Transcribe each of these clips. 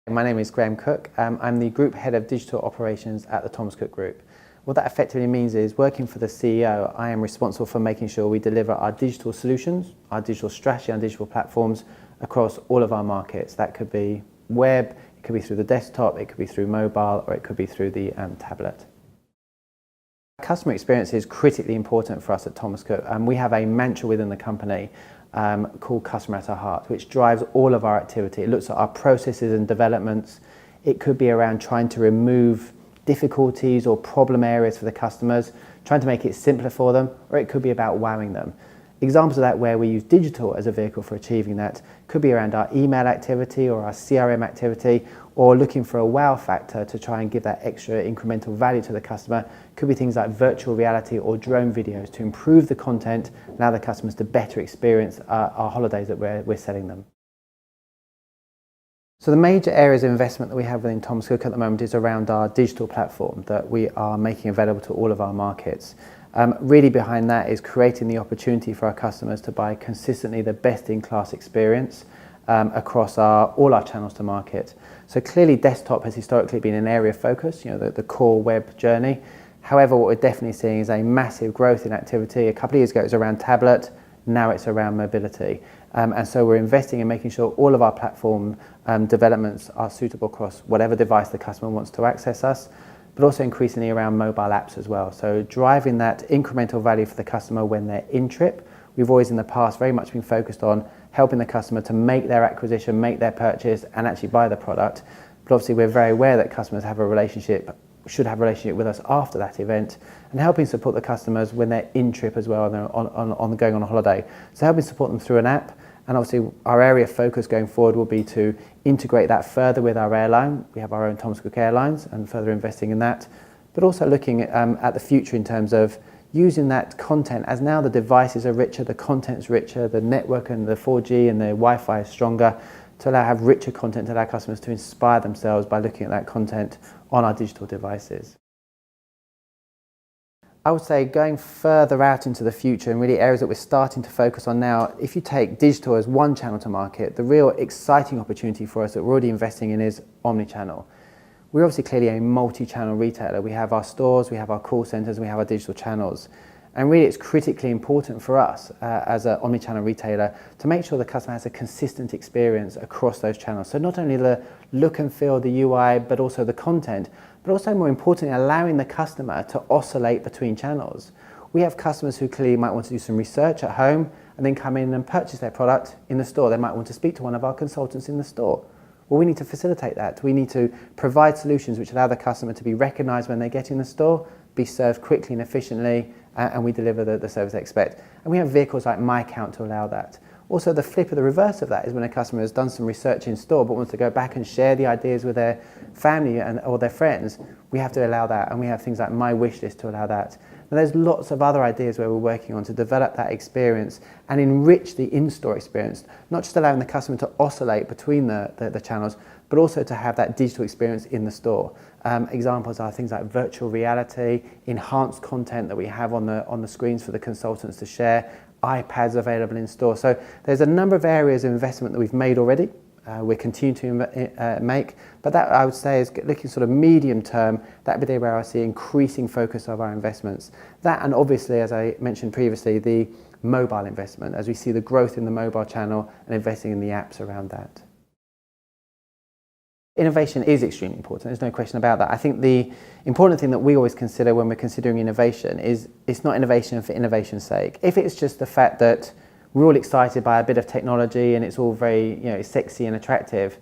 My name is Graham Cook. I'm the Group Head of Digital Operations at the Thomas Cook Group. What that effectively means is, working for the CEO, I am responsible for making sure we deliver our digital solutions, our digital strategy and digital platforms across all of our markets. That could be web, it could be through the desktop, it could be through mobile, or it could be through the tablet. Customer experience is critically important for us at Thomas Cook, and we have a mantra within the company called Customer at our Heart, which drives all of our activity. It looks at our processes and developments. It could be around trying to remove difficulties or problem areas for the customers, trying to make it simpler for them, or it could be about wowing them. Examples of that where we use digital as a vehicle for achieving that could be around our email activity or our CRM activity, or looking for a wow factor to try and give that extra incremental value to the customer. Could be things like virtual reality or drone videos to improve the content, allow the customers to better experience our holidays that we're selling them. So the major areas of investment that we have within Thomas Cook at the moment is around our digital platform that we are making available to all of our markets. Really behind that is creating the opportunity for our customers to buy consistently the best-in-class experience across all our channels to market. So clearly desktop has historically been an area of focus, the core web journey. However, what we're definitely seeing is a massive growth in activity. A couple of years ago it was around tablet, now it's around mobility. And so we're investing in making sure all of our platform developments are suitable across whatever device the customer wants to access us, but also increasingly around mobile apps as well. So driving that incremental value for the customer when they're in trip. We've always in the past very much been focused on helping the customer to make their acquisition, make their purchase and actually buy the product. But obviously we're very aware that customers should have a relationship with us after that event, and helping support the customers when they're in trip as well and they're going on a holiday. So helping support them through an app. And obviously our area of focus going forward will be to integrate that further with our airline. We have our own Thomas Cook Airlines and further investing in that, but also looking at the future in terms of using that content as now the devices are richer, the content's richer, the network and the 4G and the Wi-Fi is stronger, to have richer content to allow customers to inspire themselves by looking at that content on our digital devices. I would say going further out into the future and really areas that we're starting to focus on now, if you take digital as one channel to market, the real exciting opportunity for us that we're already investing in is omni-channel. We're obviously clearly a multi-channel retailer. We have our stores, we have our call centres, we have our digital channels. And really it's critically important for us as an omni-channel retailer to make sure the customer has a consistent experience across those channels. So not only the look and feel, the UI, but also the content, but also more importantly allowing the customer to oscillate between channels. We have customers who clearly might want to do some research at home and then come in and purchase their product in the store. They might want to speak to one of our consultants in the store. Well, we need to facilitate that. We need to provide solutions which allow the customer to be recognised when they get in the store, be served quickly and efficiently, and we deliver the service they expect. And we have vehicles like My Account to allow that. Also, the flip of the reverse of that is when a customer has done some research in store but wants to go back and share the ideas with their family or their friends, we have to allow that, and we have things like My Wishlist to allow that. And there's lots of other ideas where we're working on to develop that experience and enrich the in-store experience, not just allowing the customer to oscillate between the channels, but also to have that digital experience in the store. Examples are things like virtual reality, enhanced content that we have on the screens for the consultants to share, iPads available in store. So there's a number of areas of investment that we've made already. We're continuing to make, but that I would say is looking sort of medium term, that would be where I see increasing focus of our investments. That, and obviously, as I mentioned previously, the mobile investment, as we see the growth in the mobile channel and investing in the apps around that. Innovation is extremely important, there's no question about that. I think the important thing that we always consider when we're considering innovation is it's not innovation for innovation's sake. If it's just the fact that we're all excited by a bit of technology and it's all very sexy and attractive,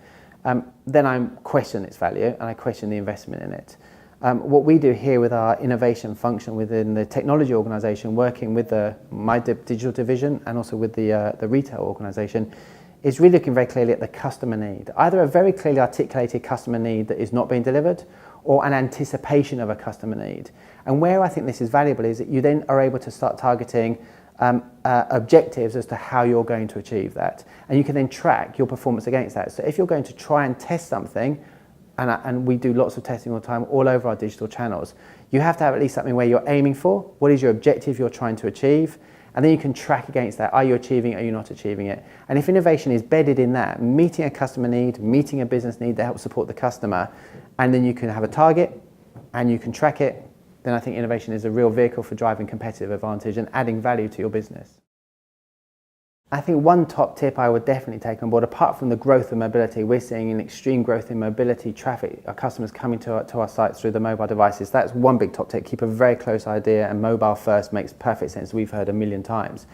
then I question its value and I question the investment in it. What we do here with our innovation function within the technology organisation, working with my digital division and also with the retail organisation, is really looking very clearly at the customer need. Either a very clearly articulated customer need that is not being delivered, or an anticipation of a customer need. And where I think this is valuable is that you then are able to start targeting objectives as to how you're going to achieve that. And you can then track your performance against that. So if you're going to try and test something, and we do lots of testing all the time all over our digital channels, you have to have at least something where you're aiming for. What is your objective you're trying to achieve? And then you can track against that. Are you achieving it? Are you not achieving it? And if innovation is bedded in that, meeting a customer need, meeting a business need that helps support the customer, and then you can have a target and you can track it, then I think innovation is a real vehicle for driving competitive advantage and adding value to your business. I think one top tip I would definitely take on board, apart from the growth of mobility, we're seeing an extreme growth in mobility traffic, our customers coming to our sites through the mobile devices. That's one big top tip. Keep a very close idea, and mobile first makes perfect sense. We've heard a million times.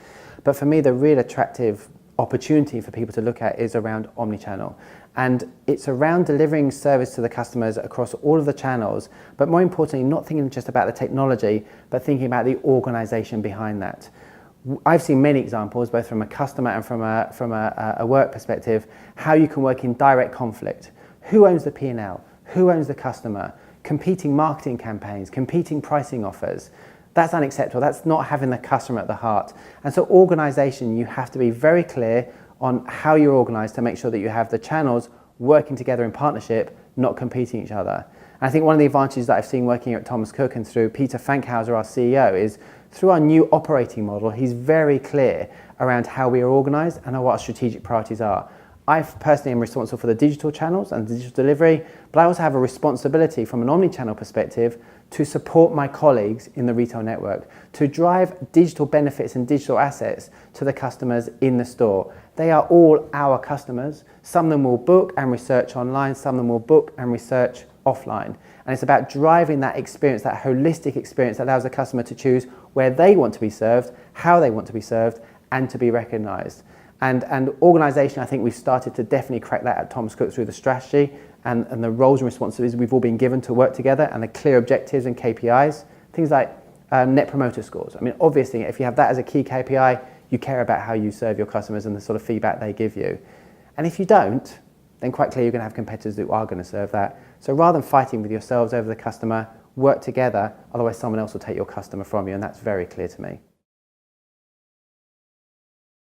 But for me, the real attractive opportunity for people to look at is around omnichannel. And it's around delivering service to the customers across all of the channels, but more importantly, not thinking just about the technology, but thinking about the organization behind that. I've seen many examples, both from a customer and from a work perspective, how you can work in direct conflict. Who owns the P&L? Who owns the customer? Competing marketing campaigns, competing pricing offers. That's unacceptable. That's not having the customer at the heart. And so organisation, you have to be very clear on how you're organised to make sure that you have the channels working together in partnership, not competing each other. And I think one of the advantages that I've seen working at Thomas Cook and through Peter Fankhauser, our CEO, is through our new operating model, he's very clear around how we are organised and what our strategic priorities are. I personally am responsible for the digital channels and digital delivery, but I also have a responsibility from an omni-channel perspective to support my colleagues in the retail network, to drive digital benefits and digital assets to the customers in the store. They are all our customers. Some of them will book and research online, some of them will book and research offline. And it's about driving that experience, that holistic experience that allows the customer to choose where they want to be served, how they want to be served, and to be recognised. And organisation, I think we've started to definitely crack that at Thomas Cook through the strategy and the roles and responsibilities we've all been given to work together, and the clear objectives and KPIs. Things like net promoter scores. I mean, obviously, if you have that as a key KPI, you care about how you serve your customers and the sort of feedback they give you. And if you don't, then quite clearly you're going to have competitors who are going to serve that. So rather than fighting with yourselves over the customer, work together, otherwise someone else will take your customer from you, and that's very clear to me.